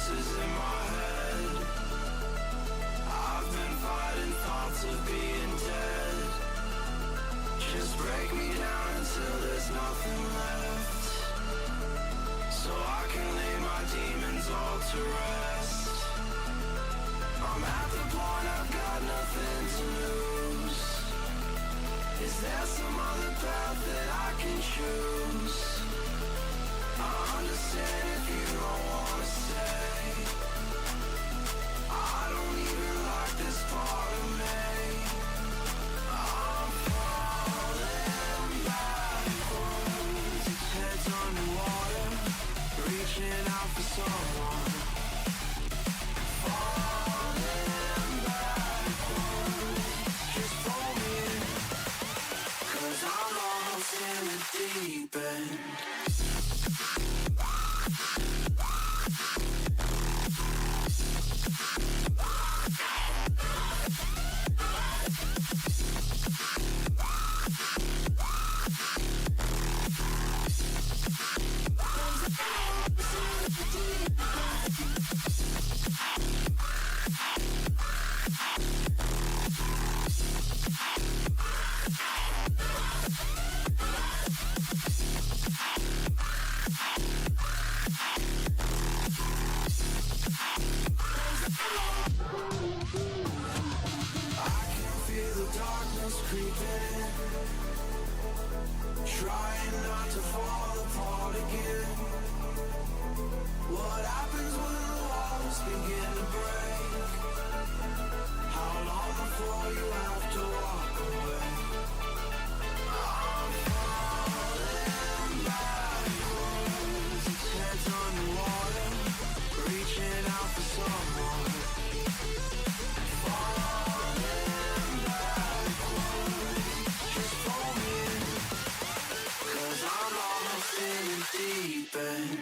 voices in my head. I've been fighting thoughts of being dead. Just break me down until there's nothing left, so I can lay my demons all to rest. I'm at the point I've got nothing to lose. Is there some other path that I can choose? I understand if you don't wanna stay. I don't even like this part of me. I'm falling backwards, heads underwater, reaching out for someone. Falling backwards, just pull me in, 'cause I'm lost in the deep end. Creeping, trying not to fall apart again. What happens when the walls begin to break? How long before you have to walk away? I'm falling backwards, heads underwater, reaching out for someone. I'm lost in the deep end.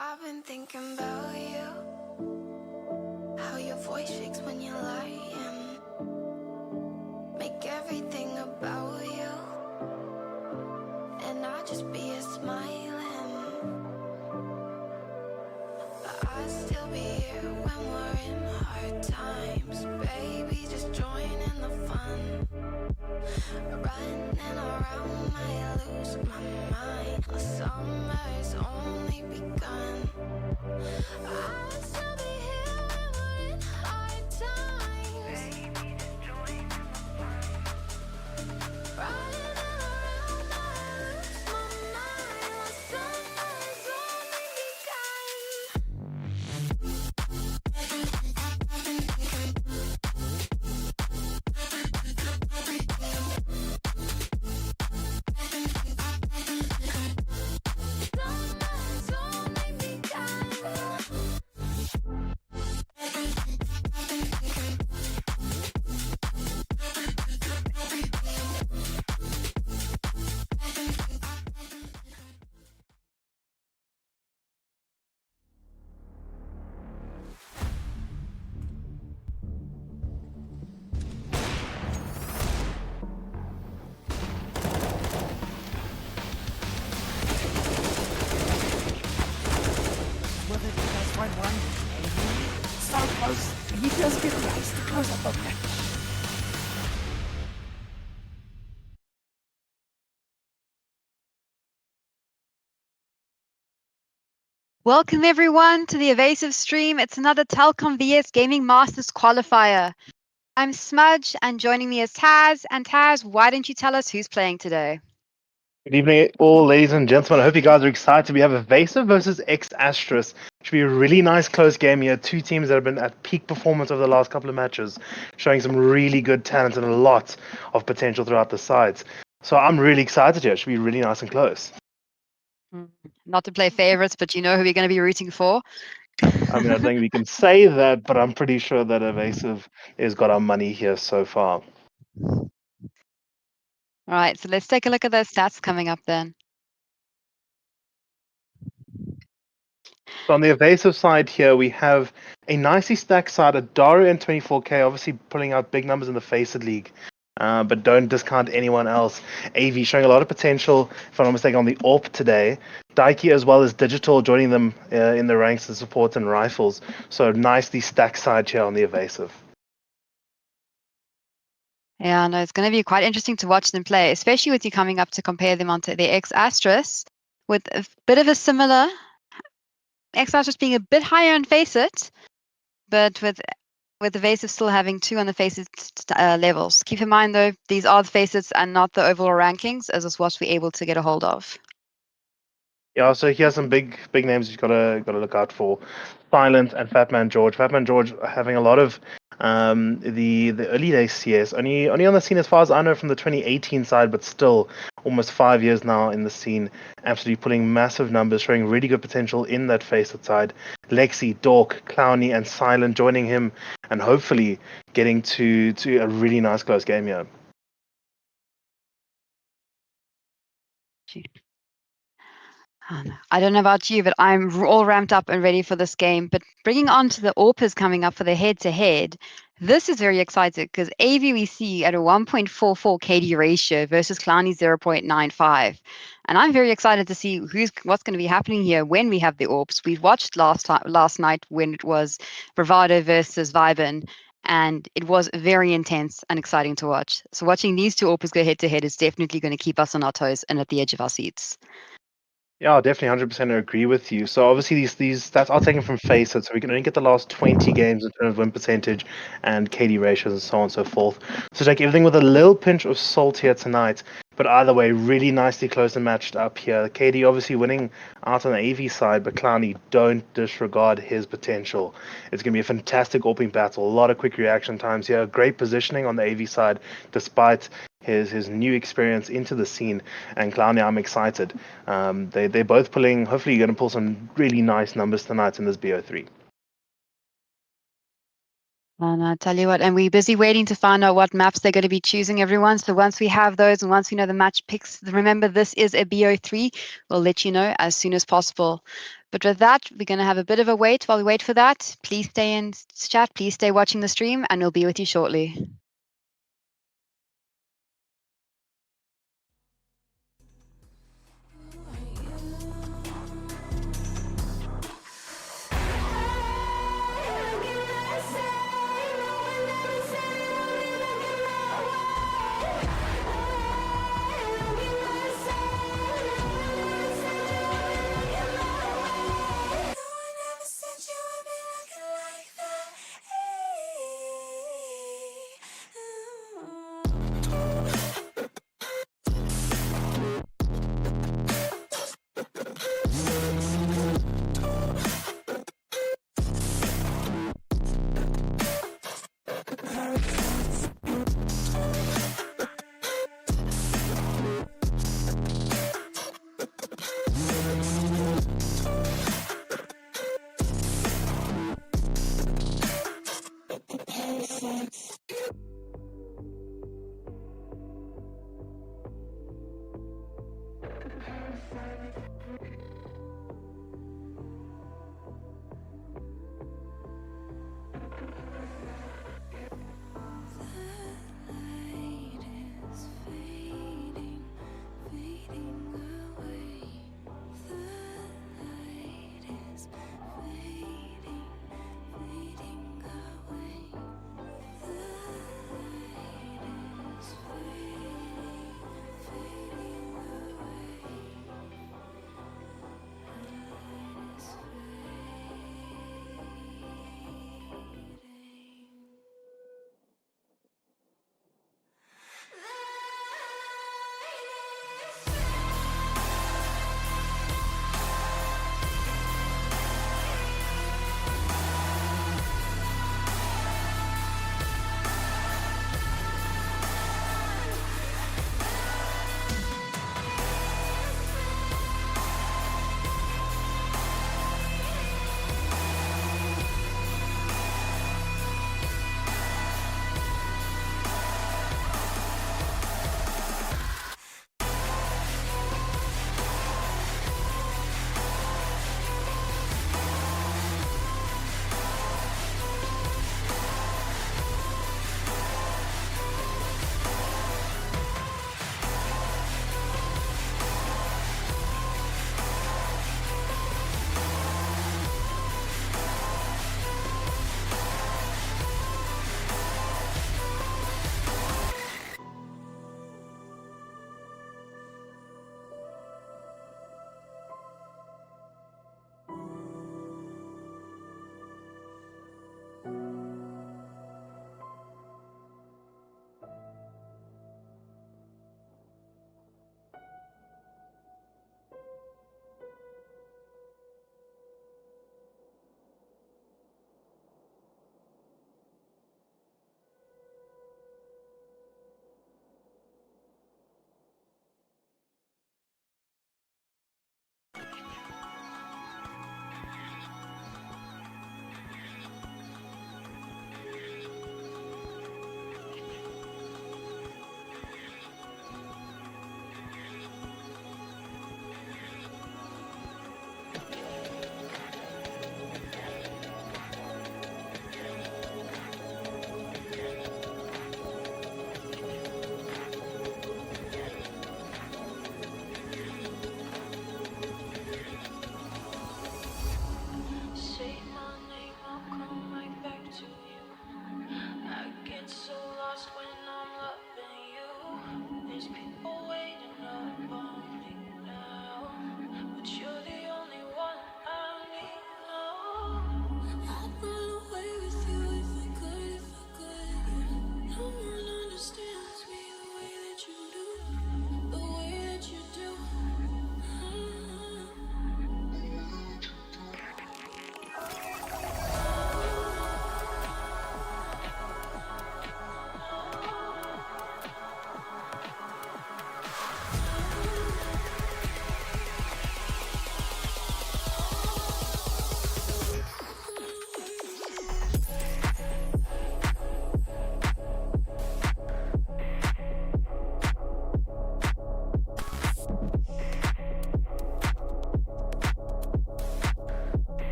I've been thinking about you, how your voice shakes when you're lying, make everything about you, and I just be a smiling. But I'd still be here when we're in hard times. Baby, just join in the fun. Running around, I lose my mind. The summer's only begun. I'd still be here when we're in hard times. Baby, just join in the fun. Running around, I lose my mind. The summer's only begun. Just be nice. The close-up, okay. Welcome everyone to the Avasive stream. It's another Telkom VS Gaming Masters Qualifier. I'm Smudge and joining me is Taz. And Taz, why don't you tell us who's playing today? Good evening, all ladies and gentlemen. I hope you guys are excited. We have Avasive versus Astris. Should be a really nice close game here. Two teams that have been at peak performance over the last couple of matches, showing some really good talent and a lot of potential throughout the sides. So I'm really excited here. It should be really nice and close. Not to play favorites, but you know who we're going to be rooting for? I mean, I think we can say that, but I'm pretty sure that Avasive has got our money here so far. All right, so let's take a look at those stats coming up then. So on the Avasive side here, we have a nicely stacked side, a Daru and 24k, obviously pulling out big numbers in the Faced League. But don't discount anyone else. AV showing a lot of potential, if I'm not mistaken, on the AWP today. Daiki as well as Digital joining them in the ranks and support and rifles. So nicely stacked side here on the Avasive. Yeah, no, it's going to be quite interesting to watch them play, especially with you coming up to compare them onto the ex-Astris with a bit of a similar ex-Astris being a bit higher on Faceit, but with Avasive still having 2 on the Faceit levels. Keep in mind though, these are the Faceits and not the overall rankings, as is what we're able to get a hold of. Yeah, so he has some big names you've gotta look out for. Silent and Fatman George. Fatman George having a lot of the early days CS. Only on the scene as far as I know from the 2018 side, but still almost 5 years now in the scene. Absolutely pulling massive numbers, showing really good potential in that Faceit side. Lexi, Dork, Clowny, and Silent joining him, and hopefully getting to a really nice close game here. I don't know about you, but I'm all ramped up and ready for this game. But bringing on to the AWPers coming up for the head-to-head, this is very exciting because AVWC at a 1.44 KD ratio versus Clowny 0.95. And I'm very excited to see what's going to be happening here when we have the AWPs. We watched last night when it was Bravado versus Vibin, and it was very intense and exciting to watch. So watching these two AWPers go head-to-head is definitely going to keep us on our toes and at the edge of our seats. Yeah, definitely 100% agree with you. So obviously these stats are taken from Faceit, so we can only get the last 20 games in terms of win percentage and KD ratios and so on and so forth. So take everything with a little pinch of salt here tonight. But either way, really nicely close and matched up here. KD obviously winning out on the AV side, but Clowny, don't disregard his potential. It's going to be a fantastic opening battle. A lot of quick reaction times here. Great positioning on the AV side, despite his new experience into the scene. And Clowny, I'm excited. They're both pulling, hopefully you're going to pull some really nice numbers tonight in this BO3. And I tell you what, and we're busy waiting to find out what maps they're going to be choosing, everyone. So once we have those and once we know the match picks, remember this is a BO3. We'll let you know as soon as possible. But with that, we're going to have a bit of a wait. While we wait for that, please stay in chat, please stay watching the stream, and we'll be with you shortly.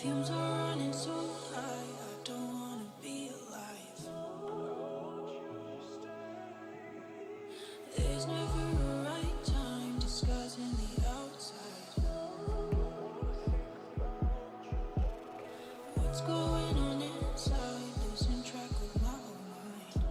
Fumes are running so high, I don't wanna be alive. There's never a right time disguising the outside. What's going on inside? Losing track of my own mind.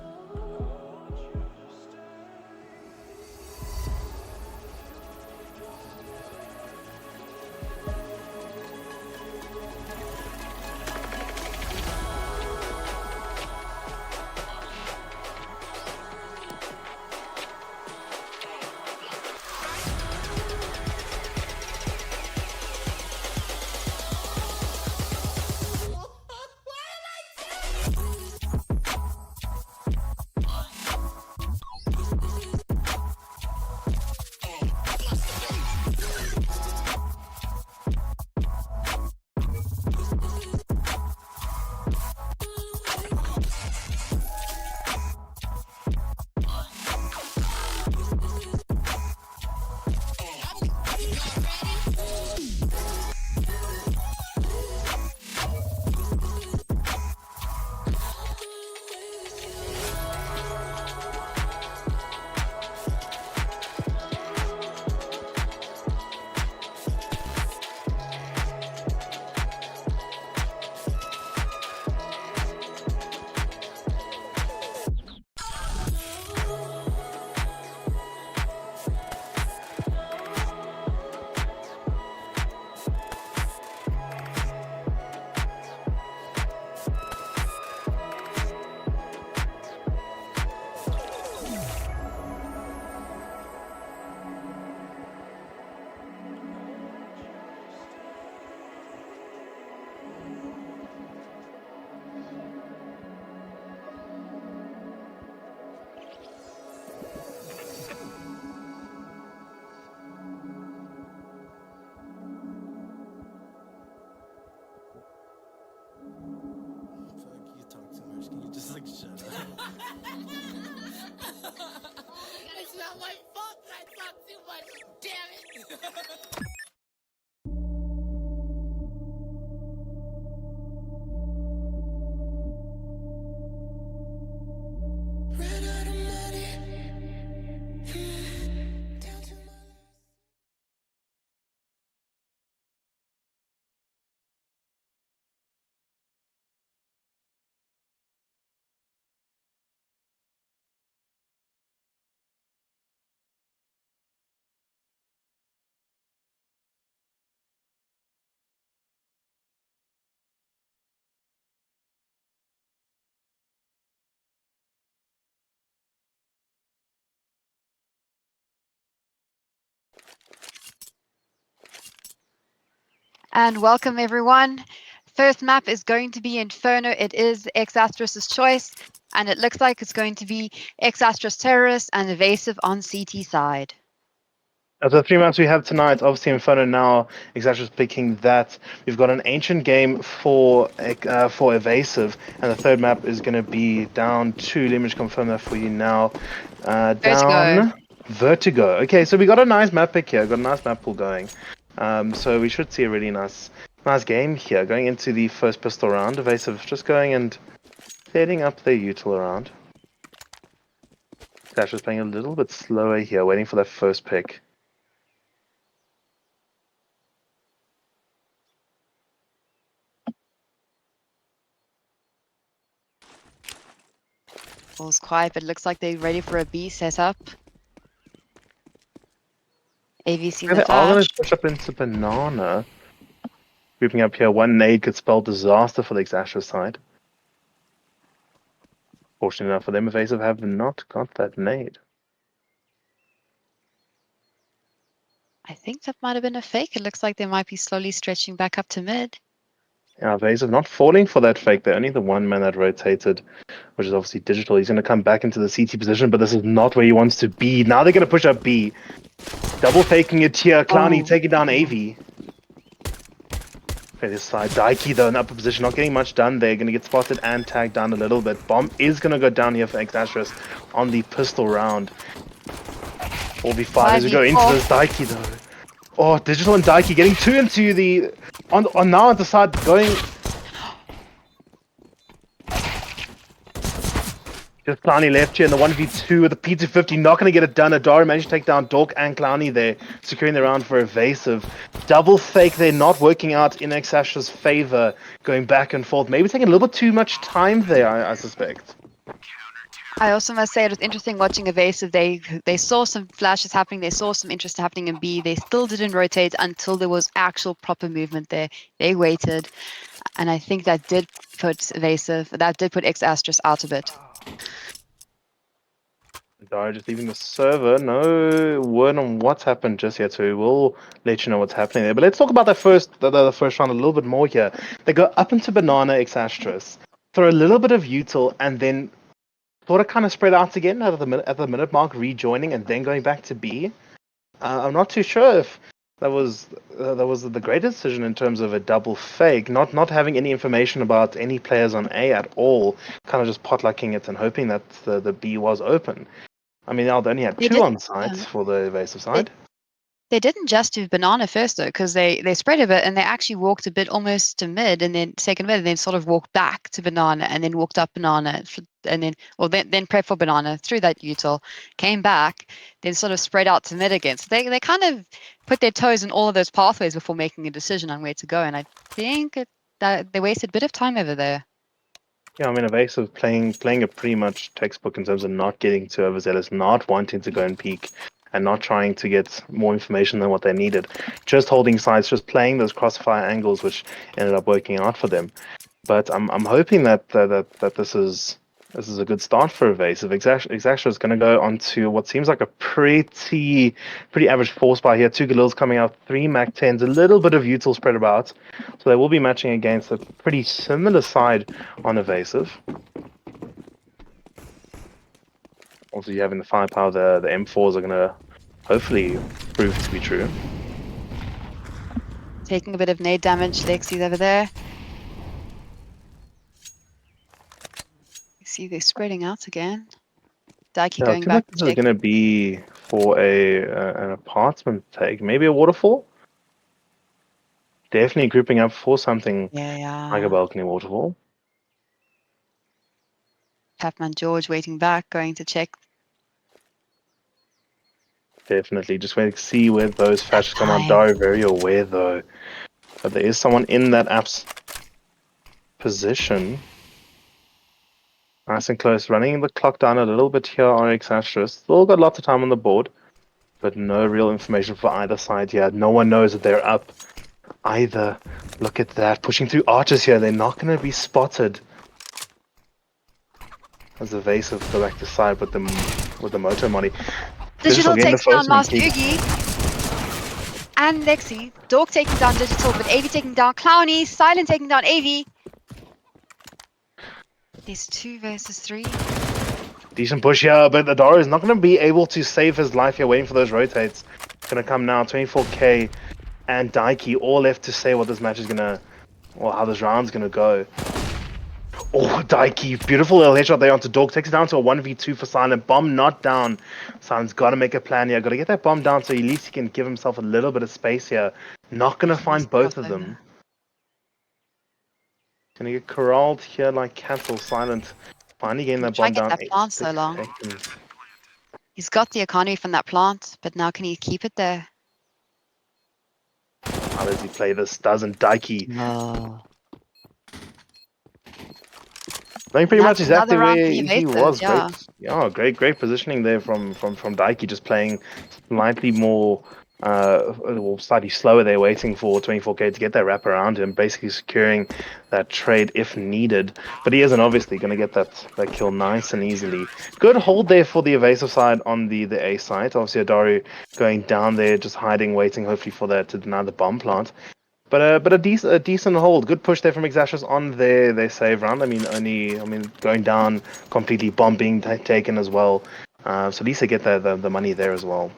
You talk too much. Can you just like shut up? It's not my fault I talk too much, damn it! Ran out of money. Down to my And welcome everyone. First map is going to be Inferno. It is Astris's choice, and it looks like it's going to be Astris Terrorist and Avasive on CT side. Of the three maps we have tonight, obviously Inferno now, Astris picking that. We've got an ancient game for Evasive, and the third map is going to be down to, let me just confirm that for you now, down Vertigo. Okay, so we got a nice map pick here, got a nice map pool going. So we should see a really nice game here, going into the first pistol round. Evasive just going and setting up their util around. Astris playing a little bit slower here, waiting for that first pick. All's quiet, but it looks like they're ready for a B setup. AVC in They the are going flash. to push up into Banana. Grouping up here, one nade could spell disaster for the Astris side. Fortunately enough for them, Evasive have not got that nade. I think that might have been a fake. It looks like they might be slowly stretching back up to mid. Yeah, Evasive not falling for that fake. They're only the one man that rotated, which is obviously Digital. He's going to come back into the CT position, but this is not where he wants to be. Now they're going to push up B. Double faking it here. Clowny taking down AV. Okay, this side. Daiki, though, in upper position. Not getting much done there. Going to get spotted and tagged down a little bit. Bomb is going to go down here for Astris on the pistol round. 4v5 as we go into this Daiki, though. Oh, Digital and Daiki getting two into the On now on the side going. Just Clowny left here in the 1v2 with the P250, not going to get it done. Adara managed to take down Dork and Clowny there, securing the round for Evasive. Double fake there, not working out in Exash's favor, going back and forth. Maybe taking a little bit too much time there, I suspect. I also must say it was interesting watching Evasive. They saw some flashes happening. They saw some interest happening in B. They still didn't rotate until there was actual proper movement there. They waited, and I think that did put Astris out a bit. Adara just leaving the server. No word on what's happened just yet, so we will let you know what's happening there. But let's talk about the first round a little bit more here. They go up into Banana Exastris, throw a little bit of util, and then sort of kind of spread out again at the minute mark, rejoining and then going back to B. I'm not too sure if that was the greatest decision in terms of a double fake, not having any information about any players on A at all, kind of just potlucking it and hoping that the B was open. I mean, they only had two on site for the Evasive side. They didn't just do Banana first though, because they spread a bit and they actually walked a bit almost to mid and then second mid and then sort of walked back to Banana and then walked up Banana and then prep for Banana through that util, came back, then sort of spread out to mid again. So they kind of put their toes in all of those pathways before making a decision on where to go. And I think that they wasted a bit of time over there. Yeah, I mean, Evasive playing it pretty much textbook in terms of not getting too overzealous, not wanting to go and peek, and not trying to get more information than what they needed. Just holding sides, just playing those crossfire angles, which ended up working out for them. But I'm hoping that this is a good start for Evasive. Exasha is going to go onto what seems like a pretty average force bar here. 2 Galils coming out, 3 Mac 10s, a little bit of util spread about. So they will be matching against a pretty similar side on Evasive. Also, you having the firepower, the M4s are going to hopefully prove to be true. Taking a bit of nade damage, Lexi's over there. You see they're spreading out again. Daiki going back. This is going to be for an apartment take, maybe a waterfall. Definitely grouping up for something like a balcony waterfall. Tapman George waiting back, going to check. Definitely, just waiting to see where those flashes come on. Dari very aware though that there is someone in that app's position. Nice and close, running the clock down a little bit here on Astris. Still got lots of time on the board, but no real information for either side yet. No one knows that they're up either. Look at that, pushing through archers here. They're not going to be spotted. As Evasive go back to side with the moto money. Digital takes down Master Yugi and Lexi. Dork taking down Digital, but AV taking down Clowny. Silent taking down AV. There's 2 versus 3. Decent push here, but Adara is not going to be able to save his life here, waiting for those rotates. Going to come now, 24k and Daiki all left to say what this match is going to, or how this round's going to go. Oh, Daiki, beautiful little headshot there onto Dork. Takes it down to a 1v2 for Silent. Bomb not down. Silent's got to make a plan here. Got to get that bomb down so at least he can give himself a little bit of space here. Not going to find both of them. Going to get corralled here like cattle. Silent finally getting that bomb down. That plant so long. He's got the economy from that plant, but now can he keep it there? How does he play this? Doesn't Daiki? No. Playing pretty much exactly where he was. Yeah. Great positioning there from Daiki, just playing slightly more, slightly slower there, waiting for 24k to get that wrap around him, basically securing that trade if needed. But he isn't obviously going to get that kill nice and easily. Good hold there for the Evasive side on the A side. Obviously, Adaru going down there, just hiding, waiting hopefully for that to deny the bomb plant. But a decent hold, good push there from Exashus on their save round. I mean, going down completely, bomb being taken as well. So at least they get the money there as well.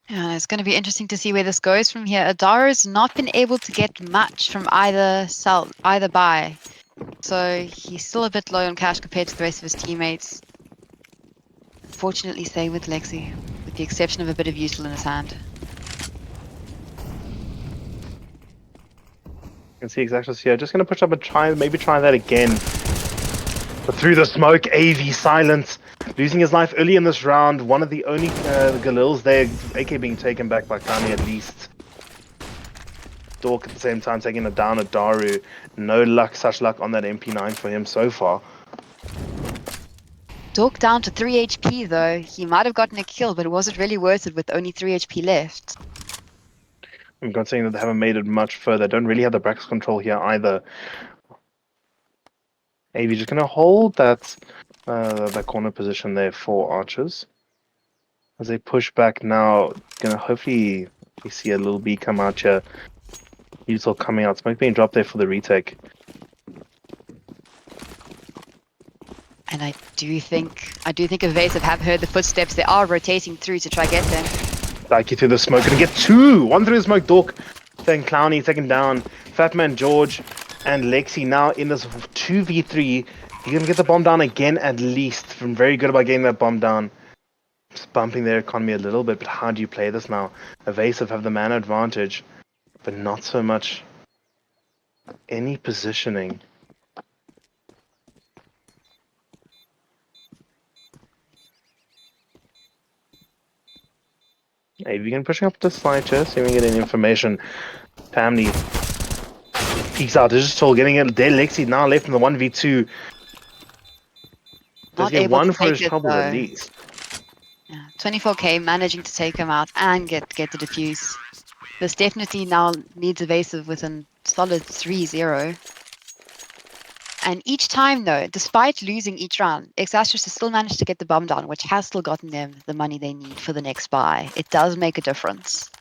Yeah, it's going to be interesting to see where this goes from here. Adara's not been able to get much from either buy, so he's still a bit low on cash compared to the rest of his teammates. Fortunately, same with Lexi, with the exception of a bit of util in his hand. can see Astris here. Just going to push up and maybe try that again. But through the smoke, AV silent. Losing his life early in this round. One of the only Galils there. AK being taken back by Kani at least. Dork at the same time taking it down at Daru. No luck, such luck on that MP9 for him so far. Dork down to 3 HP though. He might have gotten a kill, but was it really worth it with only 3 HP left? I'm considering that they haven't made it much further. Don't really have the Brax control here either. AV just going to hold that corner position there for Archers. As they push back now, going to hopefully see a little B come out here. Util coming out. Smoke being dropped there for the retake. And I do think Avasive have heard the footsteps. They are rotating through to try get them. Dikey through the smoke. Going to get two. One through the smoke. Dork. Then Clowny taken down. Fatman George and Lexi now in this 2v3. You're going to get the bomb down again at least. From very good about getting that bomb down. Just bumping their economy a little bit. But how do you play this now? Avasive have the man advantage. But not so much any positioning. Hey, we can pushing up the slide here, see if we can get any information. Family peeks out digital, getting it there. Lexi now left in the 1v2. Does Not get able one to for his take it, trouble at though. least. Yeah, 24k managing to take him out and get the defuse. This definitely now needs Avasive with a solid 3-0. And each time though, despite losing each round, Astris has still managed to get the bomb down, which has still gotten them the money they need for the next buy. It does make a difference.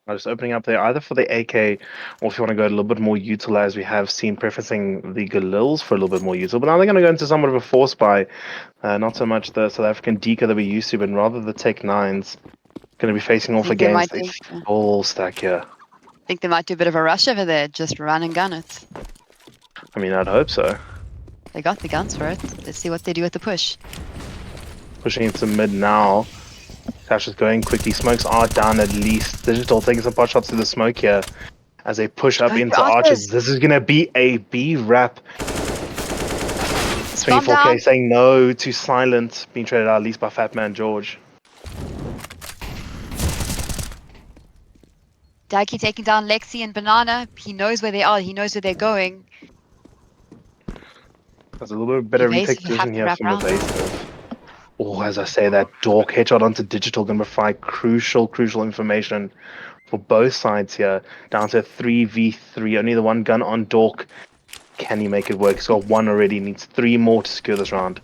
I'm just opening up there either for the AK or if you want to go a little bit more utilized, we have seen preferencing the Galils for a little bit more util. But now they're going to go into somewhat of a force buy. Not so much the South African Deca that we used to, but rather the Tech 9s. Going to be facing off think they against might a do- full stack here. I think they might do a bit of a rush over there, just run and gun it. I mean, I'd hope so. They got the guns for it. Let's see what they do with the push. Pushing into mid now. Cash is going quickly. Smokes are down at least. Digital taking some pot shots to the smoke here as they push up Going into for Archers. Archers. This is going to be a B wrap. Bomb 24k down. saying no to Silent, being traded out at least by Fatman George. Daggy taking down Lexi and Banana. He knows where they are. He knows where they're going. There's a little bit better retake Evasive, you have position to here wrap from around. Evasive. Oh, as I say, that Dork headshot onto Digital going to provide crucial information for both sides here. Down to 3v3. Only the one gun on Dork. Can he make it work? He's got one already. Needs 3 more to secure this round.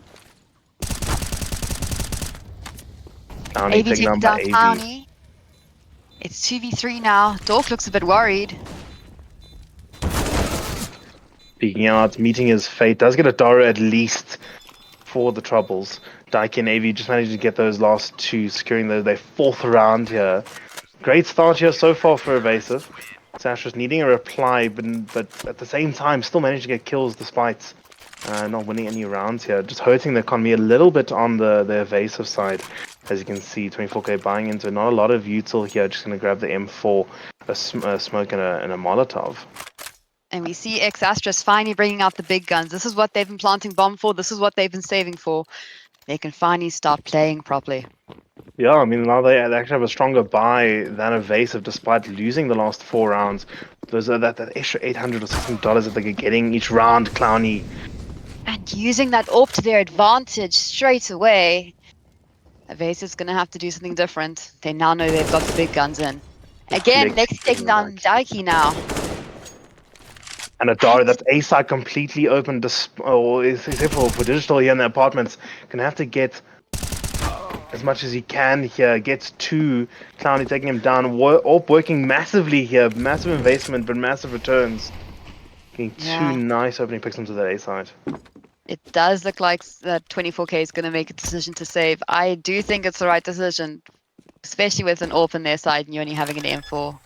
Clowny AV taken down taking by down AV. Clowny. It's 2v3 now. Dork looks a bit worried. Peeking out, meeting his fate. Does get a Dara at least for the troubles. Dyke and AV just managed to get those last two, securing their 4th round here. Great start here so far for Avasive. Astris needing a reply, but at the same time still managed to get kills despite not winning any rounds here. Just hurting the economy a little bit on the Avasive side. As you can see, 24k buying into not a lot of util here. Just going to grab the M4, a smoke and a Molotov. And we see Astris finally bringing out the big guns. This is what they've been planting bomb for. This is what they've been saving for. They can finally start playing properly. Yeah, I mean, now they actually have a stronger buy than Avasive despite losing the last 4 rounds. There's that extra $800 or $600 that they're getting each round, Clowny. And using that AWP to their advantage straight away. Avasive's going to have to do something different. They now know they've got the big guns in. Again, Lexi taking down Daiki now. And Adara, that's A side completely open, except for Digital here in the apartments. Gonna have to get as much as he can here. Gets 2. Clowny taking him down. AWP working massively here. Massive investment, but massive returns. Getting 2 nice opening picks onto that A side. It does look like that 24k is going to make a decision to save. I do think it's the right decision, especially with an AWP on their side and you only having an M4.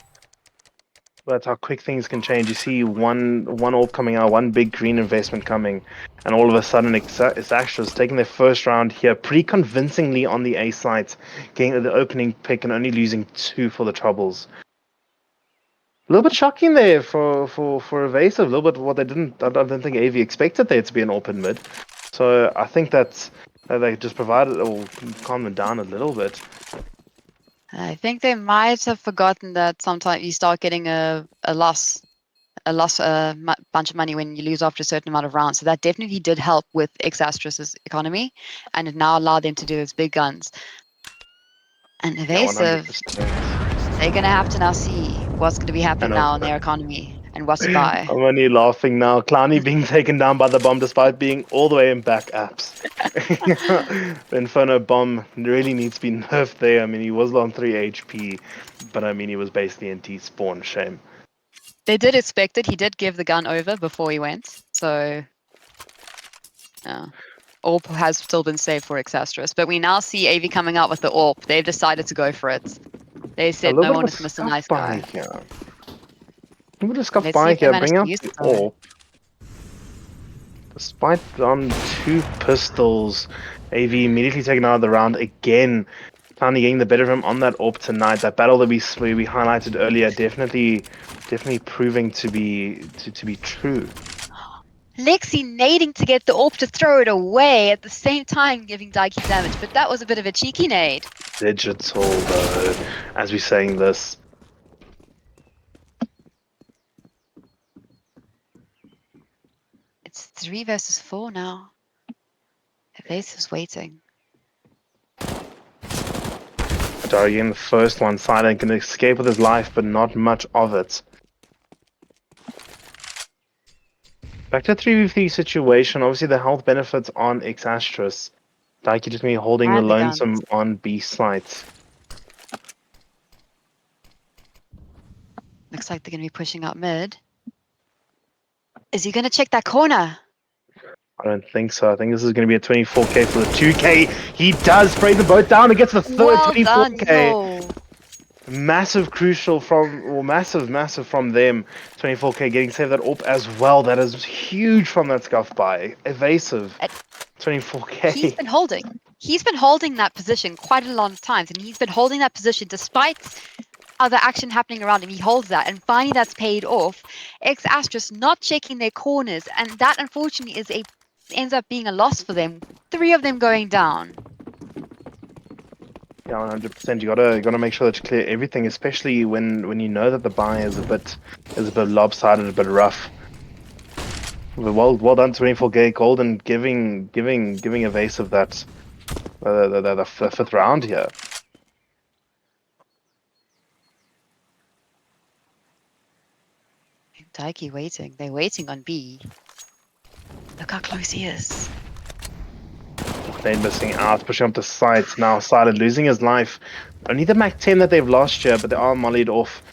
That's how quick things can change. You see one AWP coming out, one big green investment coming, and all of a sudden it's Astris taking their first round here pretty convincingly on the A site, getting the opening pick and only losing 2 for the troubles. little bit shocking there for Evasive. A little bit what they didn't. I don't think AV expected there to be an open mid. So I think that they just provided or calmed them down a little bit. I think they might have forgotten that sometimes you start getting a loss, bunch of money when you lose after a certain amount of rounds. So that definitely did help with Astris's economy, and it now allowed them to do those big guns. And Yeah, Evasive, 100%. they're gonna have to now see what's going to be happening And now in their economy and what to buy. I'm only laughing now. Clowny being taken down by the bomb despite being all the way in back apps. The Inferno bomb really needs to be nerfed there. I mean, he was on 3 HP, but I mean, he was basically in T-spawn. Shame. They did expect it. He did give the gun over before he went, so yeah. AWP has still been saved for Astris, but we now see AV coming out with the AWP. They've decided to go for it. They A said little no bit one of is a Mr. scuff Nice by Guy. here. A little bit of scuff Let's see by if they here. manage Bring to out use the it though. AWP. Despite on 2 pistols, AV immediately taken out of the round again. Finally getting the better of him on that AWP tonight. That battle that we highlighted earlier definitely proving to be true. Lexi nading to get the AWP to throw it away at the same time giving Daiki damage, but that was a bit of a cheeky nade. Digital though, as we're saying this. It's 3 versus 4 now. Evasive's waiting. Again, the first one, Silent can escape with his life, but not much of it. Back to 3v3 situation, obviously the health benefits on Astris. Daiki just me holding the And the guns. lonesome on B site. Looks like they're going to be pushing up mid. Is he going to check that corner? I don't think so. I think this is going to be a 24k for the 2k. He does spray the boat down and gets the third Well done, 24k. yo. Massive massive from them. 24k getting saved that AWP as well. That is huge from that scuff by. Evasive. 24k. He's been holding. He's been holding that position quite a lot of times, and he's been holding that position despite other action happening around him. He holds that, and finally that's paid off. Astris not checking their corners, and that unfortunately ends up being a loss for them. 3 of them going down. Yeah, 100%. You gotta make sure that you clear everything, especially when you know that the buy is a bit lopsided, a bit rough. Well done, 24k gold, and giving Evasive that the 5th round here. Daiki waiting. They're waiting on B. Look how close he is. They're missing out, pushing up the sides now. Silent losing his life. Only the Mac 10 that they've lost here, but they are mollied off.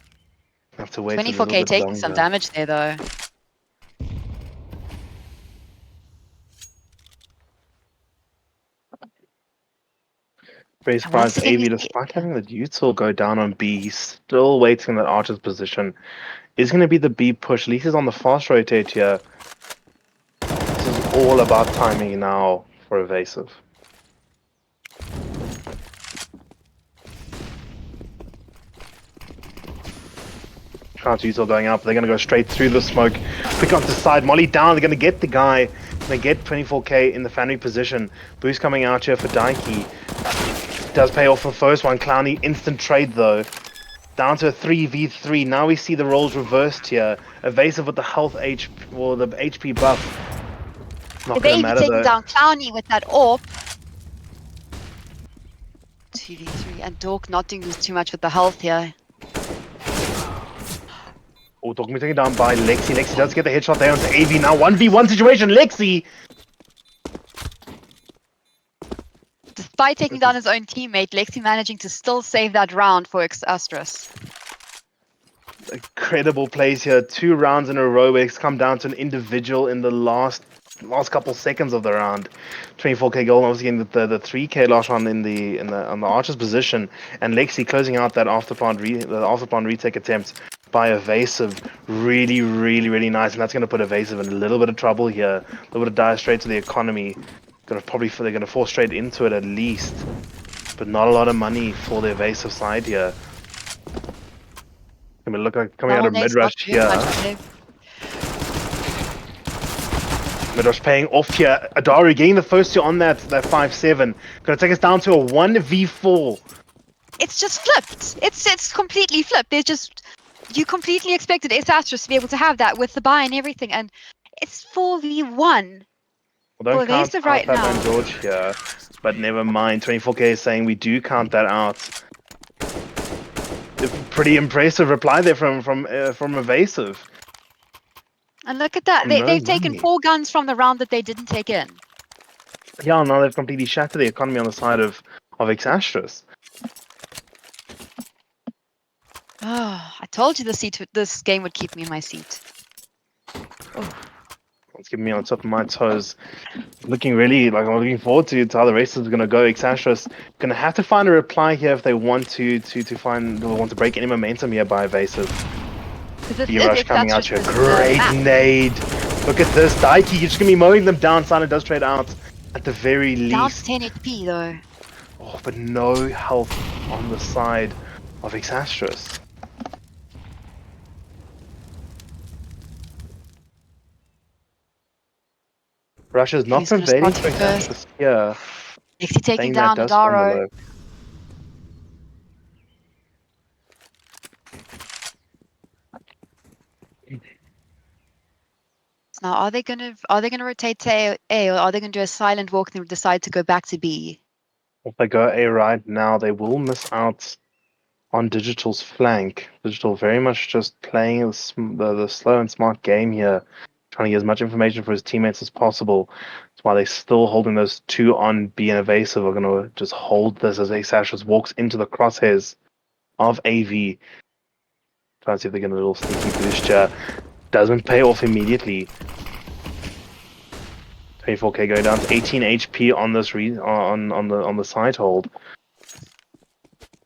Have to wait a little 24k bit taking longer. some damage there though. Very Once surprised again, AV, despite having the util go down on B, he's still waiting in that Archer's position. Is going to be the B push. At least he's on the fast rotate here. This is all about timing now for Evasive. Counter util going up. They're going to go straight through the smoke. Quick onto the side. Molly down. They're going to get the guy. They get 24k in the Fanny position. Boost coming out here for Daiki. Does pay off the first one. Clowny instant trade though. Down to a 3v3. Now we see the roles reversed here. Evasive with the health HP, or the HP buff. Not gonna Baby matter taking though. down Clowny with that AWP. 2v3, and Dork not doing too much with the health here. Oh, Dog taken down by Lexi. Lexi does get the headshot there onto AV. Now 1v1 situation. Lexi. Despite taking down his own teammate, Lexi managing to still save that round for Astris. Incredible plays here. 2 rounds in a row where it's come down to an individual in the last couple seconds of the round. 24k goal, obviously getting the 3k loss on on the Archer's position, and Lexi closing out that afterplant retake attempt by Evasive. Really nice, and that's going to put Evasive in a little bit of trouble here. A little bit of dire straits to the economy. They're going to fall straight into it at least, but not a lot of money for the Evasive side here. I mean, look like coming out Double of nate's mid not rush doing here. much for them. Mid rush paying off here. Adaru getting the first two on that 5-7. Gonna take us down to a 1v4. It's just flipped. It's completely flipped. There's just you completely expected Astris to be able to have that with the buy and everything, and it's 4v1 Well, don't for count Avasive out right Fatman now. George here, but never mind. 24K is saying we do count that out. Pretty impressive reply there from Avasive. And look at that. No They've taken money. 4 guns from the round that they didn't take in. Yeah, now they've completely shattered the economy on the side of Astris. Oh, I told you this game would keep me in my seat. It's keeping me on top of my toes. Looking really like I'm looking forward to how the race is going to go. Astris going to have to find a reply here if they want to break any momentum here by Avasive. This B-Rush is coming out here. Astris' Great map. nade. Look at this. Daiki, you're just going to be mowing them down. Silent does trade out at the very Down to least. 10 HP though. Oh, but no health on the side of Astris. Russia's not Who's gonna prevailing spot for him first? Astris here. Nexie taking Saying down that does form Adaro. below. Now, are they gonna rotate to A, or are they gonna do a silent walk and decide to go back to B? If they go A right now, they will miss out on Digital's flank. Digital very much just playing the slow and smart game here, trying to get as much information for his teammates as possible. That's why they're still holding those 2 on B and Evasive are going to just hold this as Astris walks into the crosshairs of AV. Trying to see if they get a little sneaky boost here. Doesn't pay off immediately. 24K going down to 18 HP on this on the side hold.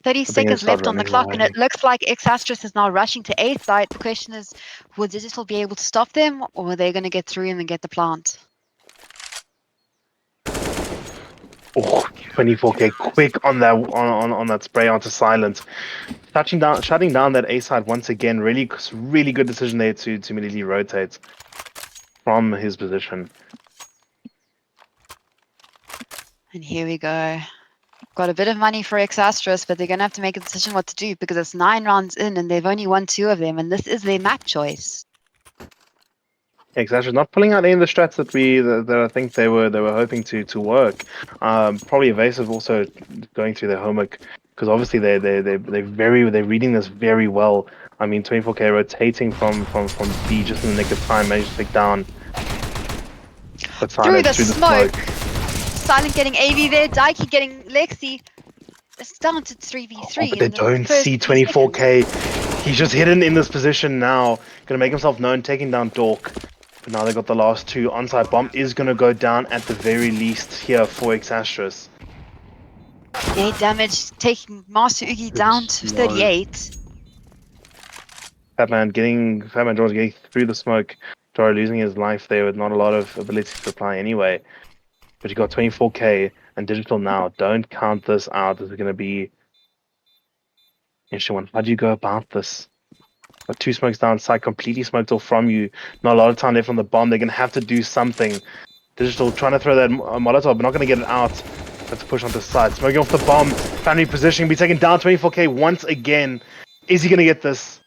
30 I think they seconds start left on the running clock, and away. it looks like Astris is now rushing to A site. The question is, will Digital be able to stop them, or are they going to get through and then get the plant? Oh, 24K quick on that on that spray onto silent. Shutting down that A side once again. Really good decision there to immediately rotate from his position. And here we go. Got a bit of money for Astris, but they're going to have to make a decision what to do because it's 9 rounds in and they've only won 2 of them, and this is their map choice. Exactly, not pulling out any of the strats that I think they were hoping to work. Probably Evasive also going through their homework because obviously they're reading this very well. I mean, 24K rotating from B just in the nick of time, managed to take down. But Through the through the smoke. Silent getting AV there, Daiki getting Lexi. It's down to 3v3. Oh, but they in the don't first see 3 seconds. 24K. He's just hidden in this position now. Gonna make himself known, taking down Dork. But now they got the last 2. Onside bomb is gonna go down at the very least here for Astris. 8 damage, taking Master Ugi down to 38. Fatman George getting through the smoke. Dora losing his life there with not a lot of ability to reply anyway. But you got 24K and Digital now. Don't count this out. This is gonna be interesting one. How do you go about this? Got 2 smokes down side, completely smoked off from you. Not a lot of time left on the bomb. They're going to have to do something. Digital trying to throw that Molotov, but not going to get it out. Have to push onto the side. Smoking off the bomb. Family positioning. Be taken down 24K once again. Is he going to get this?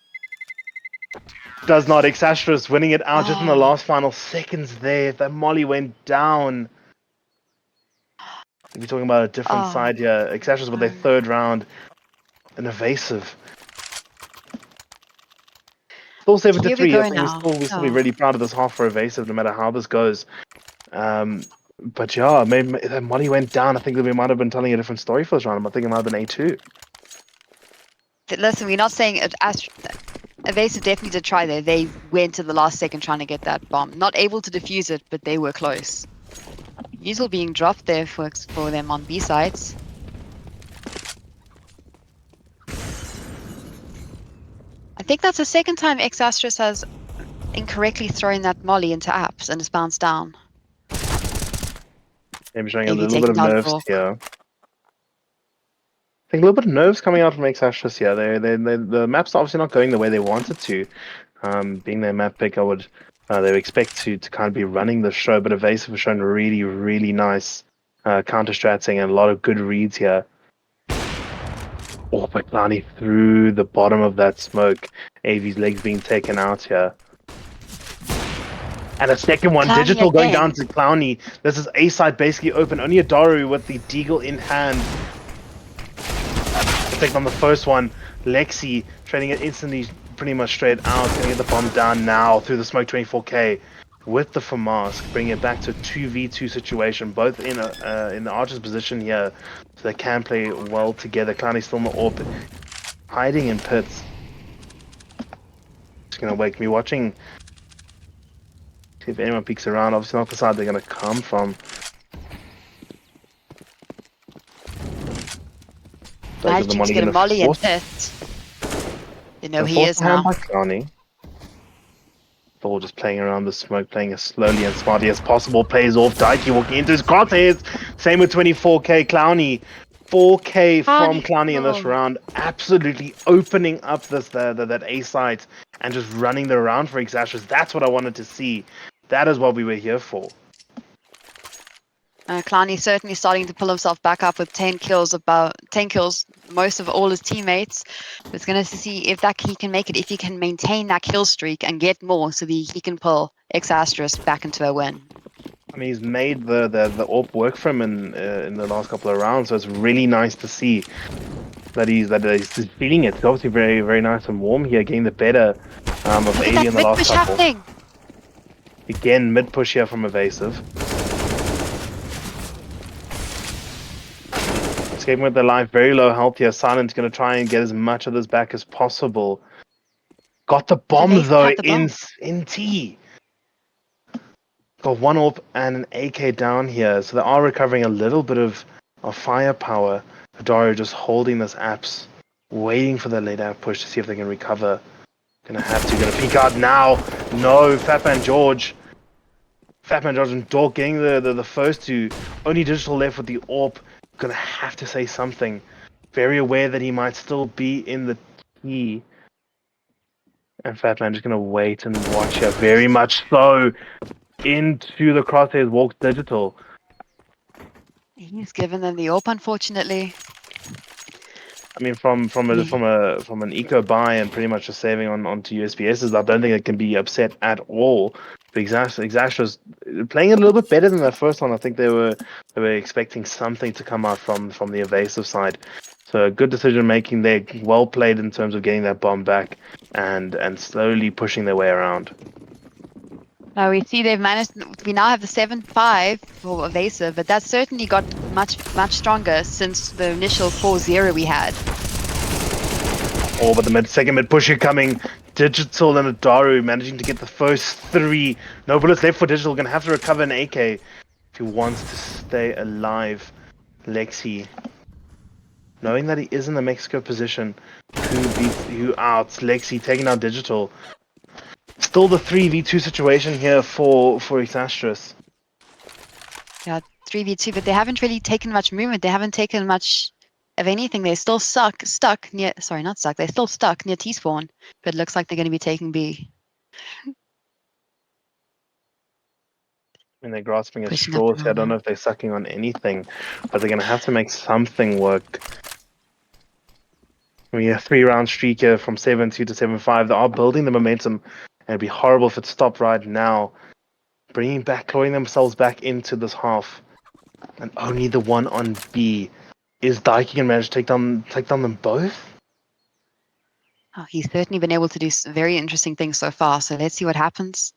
Does not. Astris winning it out just in the last final seconds there. If that molly went down. We're talking about a different side here. Astris with their 3rd round. An Evasive. Still 7-3. I think we still be really proud of this half for Evasive, no matter how this goes. But yeah, maybe if that money went down, I think that we might have been telling a different story for this round. I think it might have been A2. Listen, we're not saying Evasive definitely did try there. They went to the last second trying to get that bomb. Not able to defuse it, but they were close. Usual being dropped there for them on B sides. I think that's the second time Astris has incorrectly thrown that molly into apps and it's bounced down. Maybe showing Maybe a little bit of taking down nerves Dork. here. I think a little bit of nerves coming out from Astris here. The map's obviously not going the way they wanted to. Being their map pick, they would expect to kind of be running the show, but Avasive has shown really, really nice counter stratting and a lot of good reads here. Oh, but Clowny through the bottom of that smoke. AV's legs being taken out here. And a second one, Clowny Digital going again. down to Clowny. This is A side basically open. Only Adaru with the Deagle in hand. Take on the first one. Lexi trading it instantly, pretty much straight out. Gonna get the bomb down now through the smoke. 24k with the FAMASK, bring it back to a 2v2 situation. Both in the Archer's position here, so they can play well together. Clowny still in the AWP, hiding in pits. Just gonna wake me watching. See if anyone peeks around. Obviously not the side they're gonna come from. Imagine to get a molly and hit. You know he is now. Thor just playing around the smoke, playing as slowly and smartly as possible. Plays off Daiki walking into his crosshairs. Same with 24k. Clowny. 4k from Clowny in this round. Absolutely opening up that A site and just running the round for Astris. That's what I wanted to see. That is what we were here for. Clowny certainly starting to pull himself back up with 10 kills, most of all his teammates. It's going to see if he can make it, if he can maintain that kill streak and get more so that he can pull Astris back into a win. I mean, he's made the AWP work for him in the last couple of rounds, so it's really nice to see that he's feeling it. It's obviously very, very nice and warm here, getting the better of 80 in the last couple. Happening. Again, mid push here from Avasive. Escaping with their life, very low health here. Silent's going to try and get as much of this back as possible. Got the bomb though in T. Got one AWP and an AK down here, so they are recovering a little bit of firepower. Dario just holding this apps, waiting for the late app push to see if they can recover. Gonna peek out now. No, Fatman George and Dork getting the first two. Only Digital left with the AWP. Gonna have to say something. Very aware that he might still be in the T. And Fatman just gonna wait and watch here. Very much so. Into the crosshairs walks Digital. He's given them the AWP, unfortunately. I mean, from an eco buy and pretty much just saving onto USPSs, I don't think it can be upset at all. But Exastra's playing a little bit better than that first one. I think they were expecting something to come out from the Avasive side. So good decision making there, well played in terms of getting that bomb back and slowly pushing their way around. Now we see they've managed. We now have the 7-5 for Avasive, but that's certainly got much stronger since the initial 4-0 we had. Oh, but the second mid pusher coming. Digital and Adaru managing to get the first 3. No bullets left for Digital. Gonna have to recover an AK if he wants to stay alive. Lexi, knowing that he is in the Mexico position, who outs Lexi, taking out Digital. Still the 3v2 situation here for Astris. Yeah, 3v2, but they haven't really taken much movement. They haven't taken much of anything. They're still stuck near. Sorry, not stuck. They're still stuck near T-spawn, but it looks like they're going to be taking B. I mean, they're grasping at straws here. I don't know if they're sucking on anything, but they're going to have to make something work. I mean, a 3-round streak here from 7-2 to 7-5. They are building the momentum. And it'd be horrible if it stopped right now. Clawing themselves back into this half. And only the one on B. Is Daiki going to manage to take down them both? Oh, he's certainly been able to do some very interesting things so far. So let's see what happens.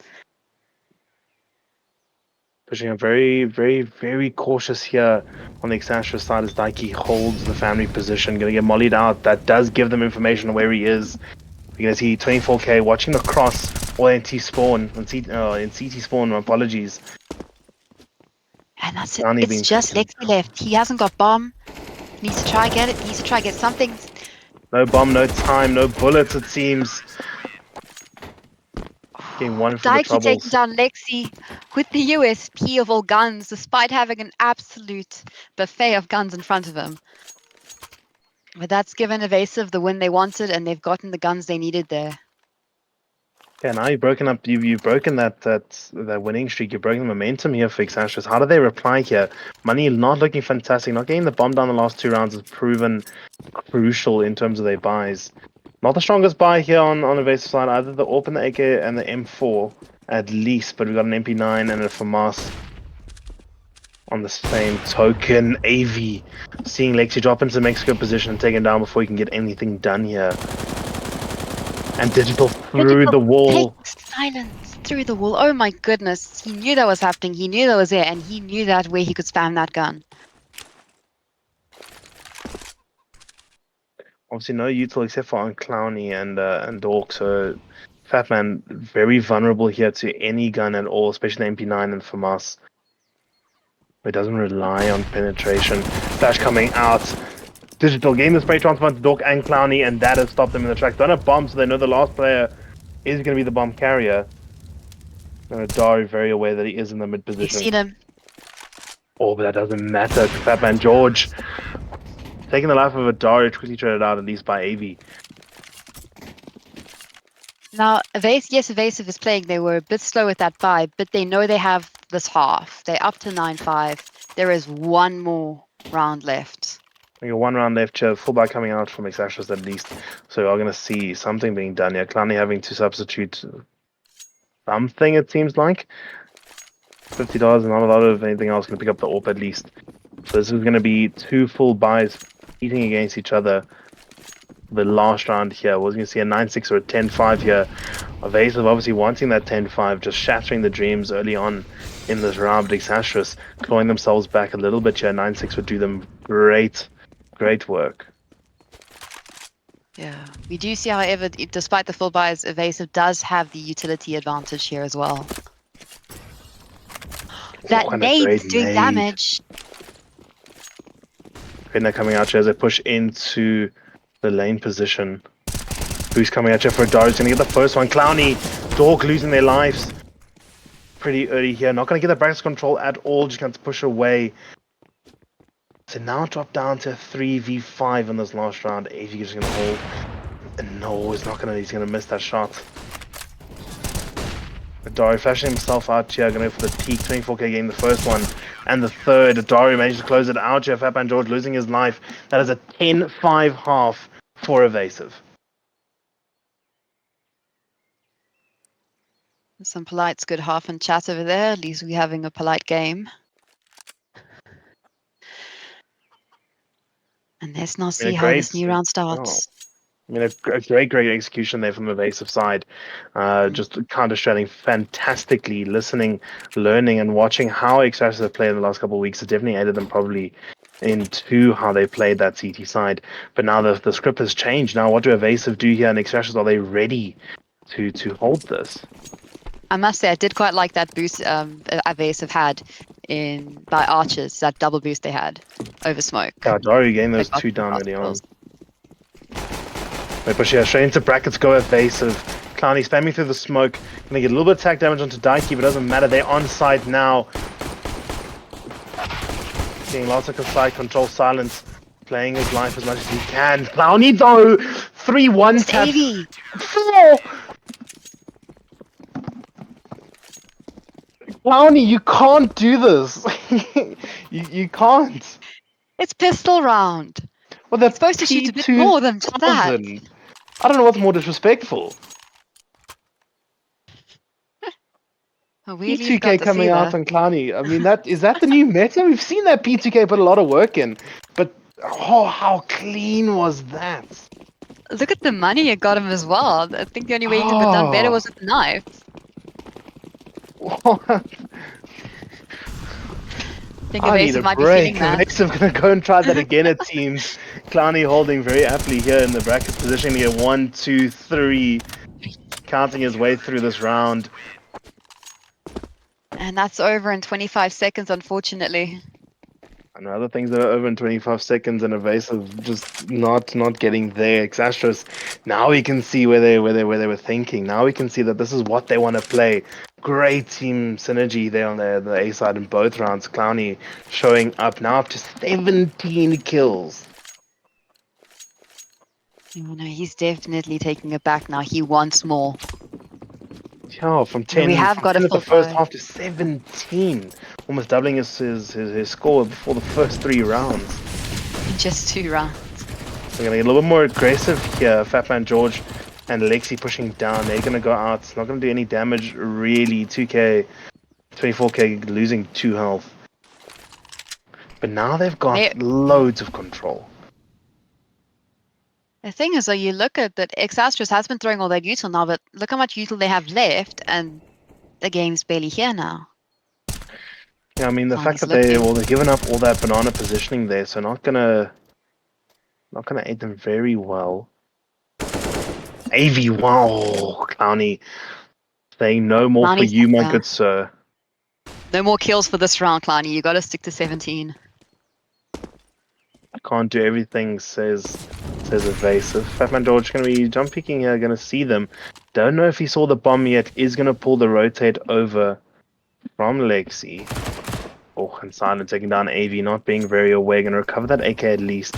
Pushing a very, very, very cautious here on the Astris side as Daiki holds the family position. Going to get mollied out. That does give them information on where he is. You're going to see 24k watching the cross or in T-spawn, in CT spawn, apologies. And that's it. It's just Lexi left. He hasn't got bomb. He needs to try and get it. He needs to try and get something. No bomb, no time, no bullets it seems. Getting one for the troubles. Taking down Lexi with the USP of all guns, despite having an absolute buffet of guns in front of him. But that's given Evasive the win they wanted, and they've gotten the guns they needed there. Yeah, now you've broken up. You've broken that winning streak. You've broken the momentum here for Astris. How do they reply here? Money not looking fantastic. Not getting the bomb down the last 2 rounds has proven crucial in terms of their buys. Not the strongest buy here on Evasive side. Either the AWP and the AK and the M4 at least, but we've got an MP9 and a FAMAS. On the same token, AV seeing Lexi drop into Mexico position and take him down before he can get anything done here. And Digital through the wall. Silence through the wall. Oh my goodness. He knew that was happening. He knew that was there, and he knew that where he could spam that gun. Obviously no util except for on Clowny and Dork, so Fatman very vulnerable here to any gun at all, especially the MP9 and FAMAS. It doesn't rely on penetration. Flash coming out. Digital game the spray transfer to Dork and Clowny, and that has stopped them in the tracks. Don't have bombs, so they know the last player is going to be the bomb carrier. And Adari very aware that he is in the mid position. You've seen him. Oh, but that doesn't matter to Fatman George. Taking the life of Adari, quickly traded out at least by AV. Now, Evasive is playing. They were a bit slow with that buy, but they know they have this half. They're up to 9-5. There is one more round left. We got 1 round left here. Full buy coming out from Astris at least. So we're going to see something being done here. Clowny having to substitute something, it seems like. $50, not a lot of anything else. Going to pick up the AWP at least. So this is going to be 2 full buys eating against each other. The last round here. We're going to see a 9-6 or a 10-5 here. Avasive obviously wanting that 10-5, just shattering the dreams early on in this round. But Astris clawing themselves back a little bit here. 9-6 would do them great work. Yeah. We do see, however, despite the full buys, Evasive does have the utility advantage here as well. That and a nade's great doing nade. damage. They're coming out here as they push into the lane position. Who's coming at you for Adari? He's going to get the first one. Clowny, Dork losing their lives pretty early here. Not going to get the brackets control at all. Just going to push away. So now drop down to 3v5 in this last round. AV is going to hold. And no, he's not going to. He's going to miss that shot. Adari flashing himself out here. Going to go for the peak 24k game. The first one and the third. Adari managed to close it out here. Fatman George losing his life. That is a 10-5 half for Avasive. Some polite's good half and chat over there. At least we're having a polite game. And let's now see how this new round starts. I mean, a great execution there from the Avasive side. Just counter-strating fantastically, listening, learning, and watching how Astris have played in the last couple of weeks has definitely aided them probably into how they played that CT side. But now the script has changed. Now what do Avasive do here, and Astris, are they ready to hold this? I must say, I did quite like that boost Avasive had by Archers, that double boost they had over smoke. Yeah, Dario getting those 2 down early on. They push here straight into brackets, go Avasive. Clowny spamming through the smoke. Gonna get a little bit of attack damage onto Daiki, but it doesn't matter. They're on site now. Getting lots of side control, silence. Playing his life as much as he can. Clowny though! 3-1 tap. 4! Clowny, you can't do this. you can't. It's pistol round. Well, that's supposed to shoot a bit more than that. I don't know what's more disrespectful. P2K coming out on Clowny. I mean, is that the new meta? We've seen that P2K put a lot of work in, but how clean was that? Look at the money it got him as well. I think the only way he could have done better was with the knife. What? I need a break. Avasive gonna go and try that again, it seems. Clowny holding very aptly here in the bracket position here. 1, 2, 3. Counting his way through this round. And that's over in 25 seconds, unfortunately. And other things that are over in 25 seconds, and Avasive just not getting there. Astris, now we can see where they were thinking. Now we can see that this is what they want to play. Great team synergy there on the A side in both rounds. Clowny showing up now up to 17 kills. Oh, no, he's definitely taking it back now. He wants more. Yeah, from I mean, we 10, have from got 10 a at the full first bow. half to 17. Almost doubling his score before the first 3 rounds. In just 2 rounds. We're going to get a little bit more aggressive here. Fatman George and Lexi pushing down. They're going to go out. It's not going to do any damage, really. 2k, 24k, losing 2 health. But now they've got loads of control. The thing is, though, you look at that Astris has been throwing all that util now, but look how much util they have left, and the game's barely here now. Yeah, I mean, the fact Clowney's that they've looking. given up all that banana positioning there, so not gonna aid them very well. AV, wow, Clowney saying no more for Clowney's you, my good sir. no more kills for this round, Clowny. You got to stick to 17. I can't do everything, says Evasive. Fatman George gonna be jump picking here, gonna see them. Don't know if he saw the bomb yet. Is gonna pull the rotate over from Lexi. Oh, and Silent taking down AV, not being very aware. Gonna recover that AK at least.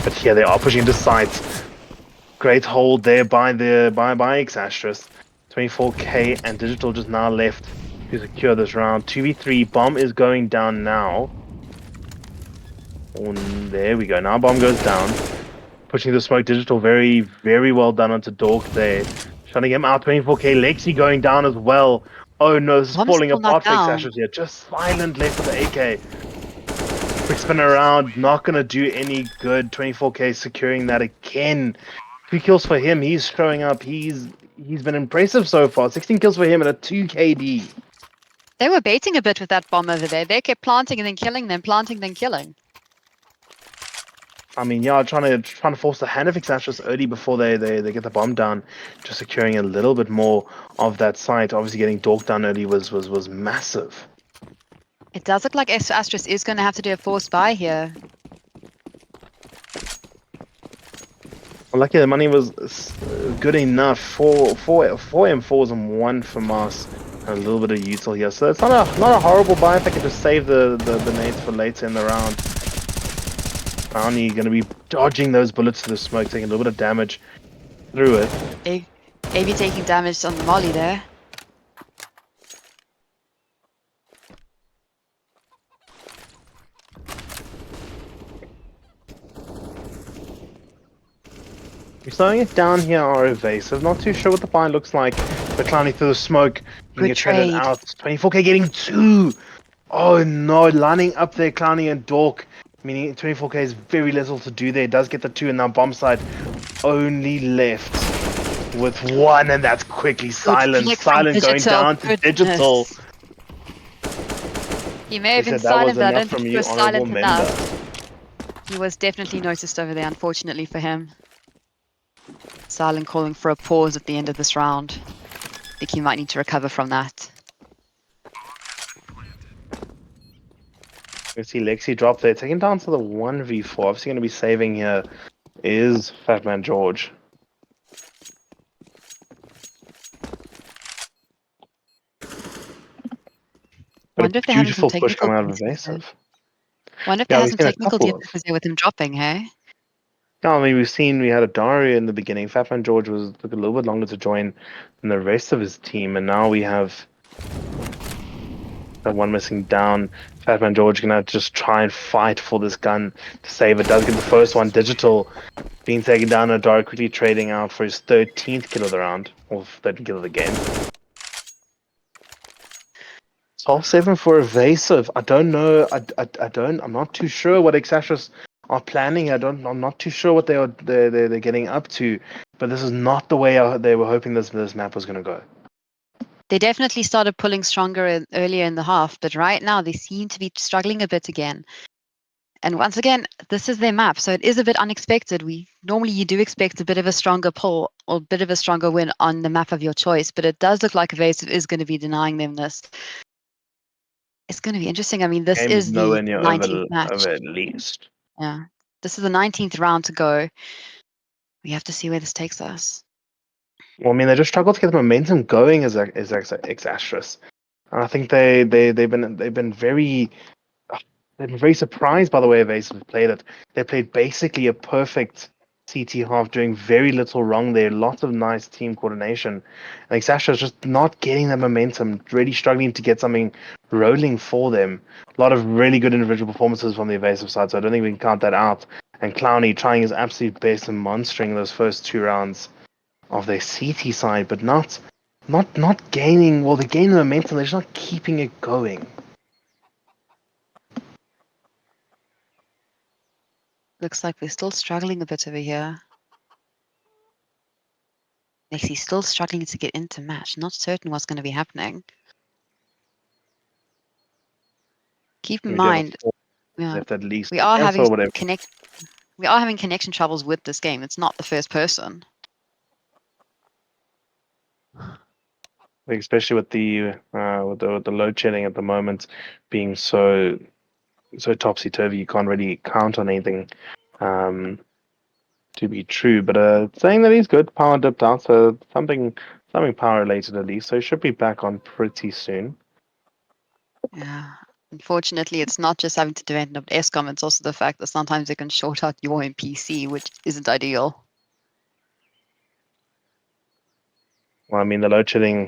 But here they are pushing into sight. Great hold there by Astris. 24k and Digital just now left to secure this round. 2v3, bomb is going down now. Oh, there we go. Now bomb goes down. Pushing the smoke. Digital very, very well done onto Dork there. Shutting him out. 24k. Lexi going down as well. Oh no, this is Bomb's falling still not apart for down. Astris here. Just Silent left with the AK. Quick spin around. Not going to do any good. 24k securing that again. 3 kills for him. He's showing up. He's been impressive so far. 16 kills for him at a 2 KD. They were baiting a bit with that bomb over there. They kept planting and then killing them, planting then killing. I mean, yeah, trying to force the hand of Astris early before they get the bomb down, just securing a little bit more of that site. Obviously, getting Dork down early was massive. It does look like Astris is going to have to do a forced buy here. Well, lucky the money was good enough. Four M4s and 1 from us. And a little bit of util here, so it's not a horrible buy if I can just save the nades for later in the round. Brownie going to be dodging those bullets to the smoke, taking a little bit of damage through it. AV taking damage on the molly there. We're slowing it down here are Evasive. Not too sure what the buy looks like, but Clowny through the smoke. Can Good get traded trade. out. 24k getting 2! Oh no, lining up there, Clowny and Dork. Meaning 24k is very little to do there. Does get the 2, and now bomb side only left with 1, and that's quickly Silent. Flick from Silent going Digital. down to Goodness. Digital. He may have They been said that was silent, but I enough don't from think he you, was honorable silent member. enough. He was definitely noticed over there, unfortunately for him. Silent calling for a pause at the end of this round. I think he might need to recover from that. You see Lexi drop there, taking down to the 1v4. Obviously going to be saving here is Fatman George. But Wonder a if they're having some beautiful push technical coming out of difficulties there. Evasive. Wonder if they Yeah, have we've some seen a technical couple of. difficulties there with him dropping, hey? Yeah, I mean, we had a Daria in the beginning. Fatman George took a little bit longer to join than the rest of his team, and now we have that one missing down. Fatman George gonna just try and fight for this gun to save it. Does get the first one. Digital being taken down, and Daria quickly trading out for his 13th kill of the round, or 13th kill of the game. 12-7 for Evasive. I don't know. I'm not too sure what Exashus are planning. I'm not too sure what they're getting up to. But this is not the way they were hoping this map was going to go. They definitely started pulling stronger earlier in the half, but right now they seem to be struggling a bit again. And once again, this is their map, so it is a bit unexpected. Normally you do expect a bit of a stronger pull or a bit of a stronger win on the map of your choice, but it does look like Evasive is going to be denying them this. It's going to be interesting. I mean, this Game is is nowhere the near 19th match. over at least. Yeah, this is the 19th round to go. We have to see where this takes us. Well, I mean, they just struggled to get the momentum going as Exastris. And I think they've been very surprised by the way Evasive played it. They played basically a perfect CT half doing very little wrong there. Lots of nice team coordination. And Exasha's just not getting that momentum, really struggling to get something rolling for them. A lot of really good individual performances from the evasive side, so I don't think we can count that out. And Clowny trying his absolute best and monstering those first 2 rounds of their CT side, but not gaining. Well, they're gaining momentum. They're just not keeping it going. Looks like we're still struggling a bit over here. Lexi's still struggling to get into match. Not certain what's going to be happening. Keep in We do have mind, left at least. we are Cancel having whatever. we are having connection troubles with this game. It's not the first person. Especially with the load shedding at the moment being so topsy turvy, you can't really count on anything to be true. But saying that he's good, power dipped out, so something power related at least. So he should be back on pretty soon. Yeah. Unfortunately, it's not just having to depend on ESCOM, it's also the fact that sometimes they can short out your NPC, which isn't ideal. Well, I mean, the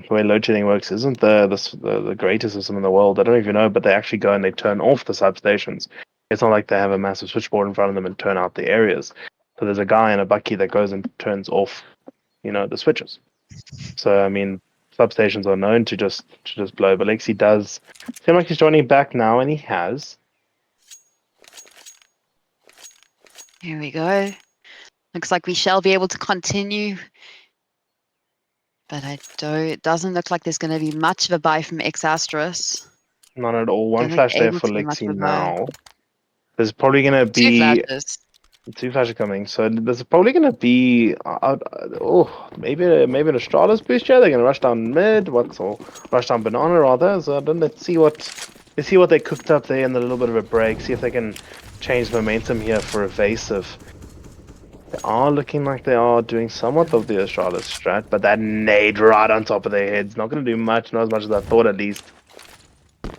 way load shedding works isn't the greatest system in the world. I don't know if you know, but they actually go and they turn off the substations. It's not like they have a massive switchboard in front of them and turn out the areas. So there's a guy in a bucky that goes and turns off, the switches. So I mean, substations are known to just blow. But Lexi does seem like he's joining back now, and he has. Here we go. Looks like we shall be able to continue. But it doesn't look like there's going to be much of a buy from Astris. Not at all. One Don't look flash there able for to be much Lexi of a buy. now. There's probably going to Two be flashes. 2 flashes coming. So there's probably going to be maybe an Astralis boost here. They're going to rush down mid. Rush down banana rather. So then let's see what they cooked up there in the little bit of a break. See if they can change momentum here for evasive. They are looking like they are doing somewhat of the Astralis strat, but that nade right on top of their heads, not going to do much, not as much as I thought at least.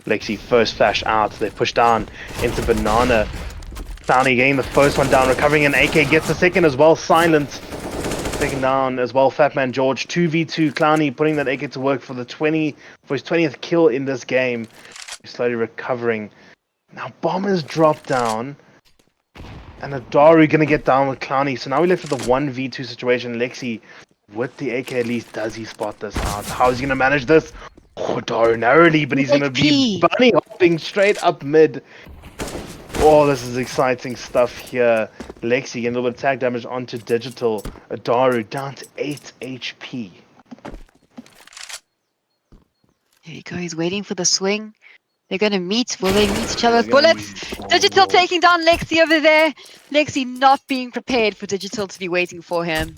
Lexi first flash out, they push down into banana. Clowny getting the first one down, recovering an AK, gets the second as well, silent. Taken down as well, Fatman George, 2v2, Clowny putting that AK to work for his 20th kill in this game. He's slowly recovering. Now Bombers drop down. And Adaru gonna get down with Clowny. So now we're left with a 1v2 situation. Lexi, with the AK at least, does he spot this out? How is he gonna manage this? Adaru narrowly, but he's gonna be bunny hopping straight up mid. Oh, this is exciting stuff here. Lexi getting a little bit of tag damage onto Digital. Adaru down to 8 HP. Here you go. He's waiting for the swing. They're going to meet. Will they meet each other with bullets? Digital taking down Lexi over there. Lexi not being prepared for Digital to be waiting for him.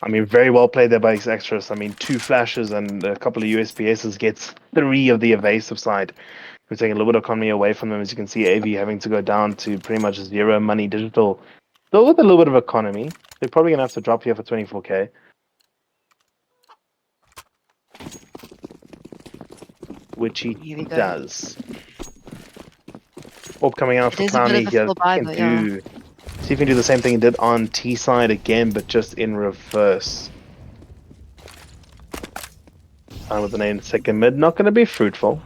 I mean, very well played there by Astris. I mean, 2 flashes and a couple of USPSs gets 3 of the evasive side. We're taking a little bit of economy away from them. As you can see, AV having to go down to pretty much 0 money. Digital still with a little bit of economy. They're probably going to have to drop here for 24k. Which he does. Orb coming out for Clowny here. See if he can do the same thing he did on T side again, but just in reverse. And with the name second mid, not going to be fruitful.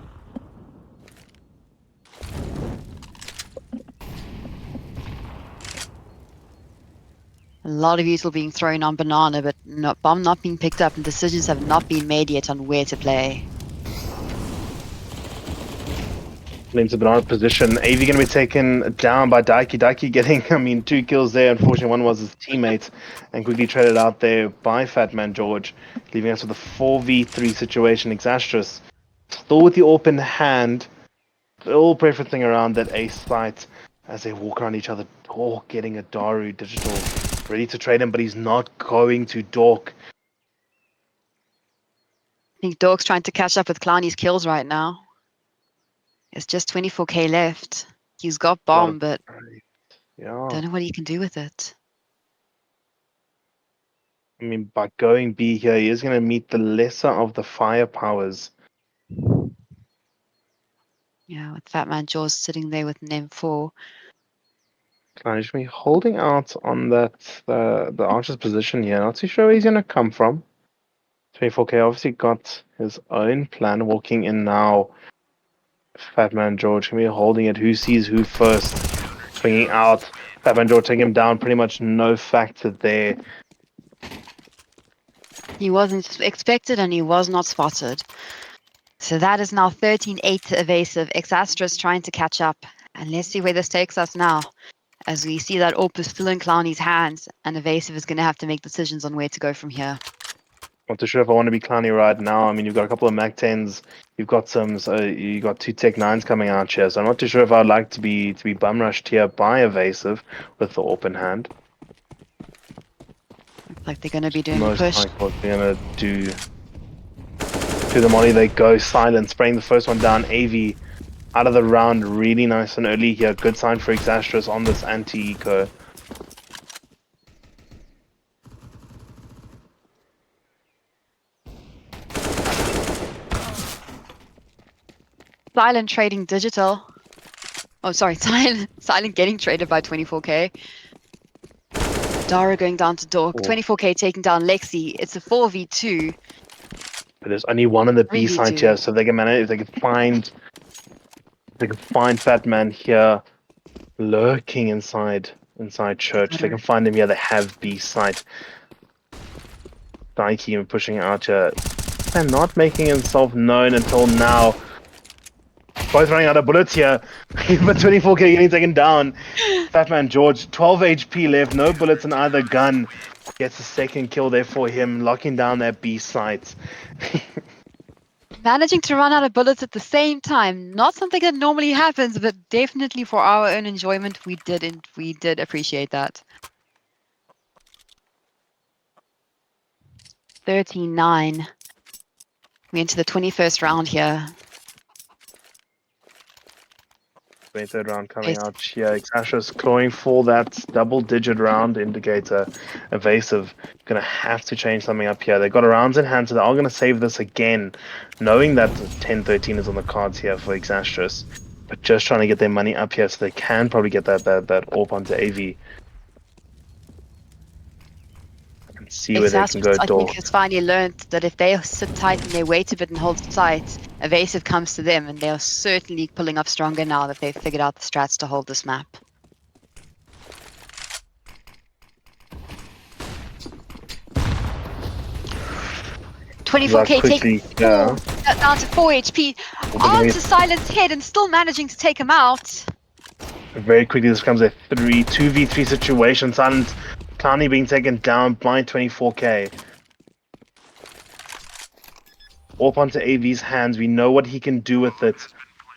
A lot of util being thrown on banana, but bomb not being picked up, and decisions have not been made yet on where to play. Into banana position. AV going to be taken down by Daiki. Daiki getting, 2 kills there. Unfortunately, one was his teammate, and quickly traded out there by Fatman George, leaving us with a 4v3 situation. Astris still with the open hand, still preferencing around that ace site as they walk around each other. Dork getting a Daru Digital ready to trade him, but he's not going to Dork. I think Dork's trying to catch up with Clowny's kills right now. It's just 24k left. He's got bomb, but don't know what he can do with it. I mean, by going B here, he is going to meet the lesser of the firepowers. Yeah, with Fatman Jaws sitting there with an M4. Clowney should be holding out on that the Archer's position here. Not too sure where he's gonna come from. 24K obviously got his own plan walking in now. Fatman George gonna be holding it. Who sees who first? Swinging out. Fatman George taking him down. Pretty much no factor there. He wasn't expected and he was not spotted. So that is now 13-8 to Avasive. Astris trying to catch up. And let's see where this takes us now. As we see that AWP is still in Clowney's hands, and Avasive is going to have to make decisions on where to go from here. Not too sure if I want to be Clowney right now. I mean, you've got a couple of Mac 10s. You've got some. You got 2 Tech 9s coming out here. So I'm not too sure if I'd like to be bum rushed here by Avasive with the AWP in hand. Looks like they're going to be doing a Most push. likely what they're gonna do. To the molly they go. Silent, spraying the first one down. AV out of the round, really nice and early here. Good sign for Astris on this anti-eco. Silent trading digital. Oh, sorry, Silent getting traded by 24K. Dara going down to Dork. 24K taking down Lexi. It's a 4v2. But there's only one on the B Really side do. here, so they can manage. If they can find Fat Man here, lurking inside church. They can find him here. They have B site. Daiki pushing out here. They're not making himself known until now. Both running out of bullets here. But 24K getting taken down. Fatman George, 12 HP left. No bullets in either gun. Gets a second kill there for him, locking down that B site. Managing to run out of bullets at the same time. Not something that normally happens, but definitely for our own enjoyment, we did appreciate that. 13-9. We're into the 21st round here. 23rd round coming out here. Astris clawing for that double-digit round indicator. Avasive gonna have to change something up here. They've got rounds in hand, so they are gonna save this again, knowing that 10-13 is on the cards here for Astris, but just trying to get their money up here so they can probably get that AWP onto AV. And see where they can go. I think has finally learned that if they sit tight and they wait a bit and hold tight, Avasive comes to them, and they are certainly pulling up stronger now that they've figured out the strats to hold this map. $24K taking down to 4 HP onto Silent's head and still managing to take him out. Very quickly, this becomes a 2v3 situation. Silent Clowney being taken down by 24K. Up onto AV's hands. We know what he can do with it.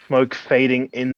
Smoke fading in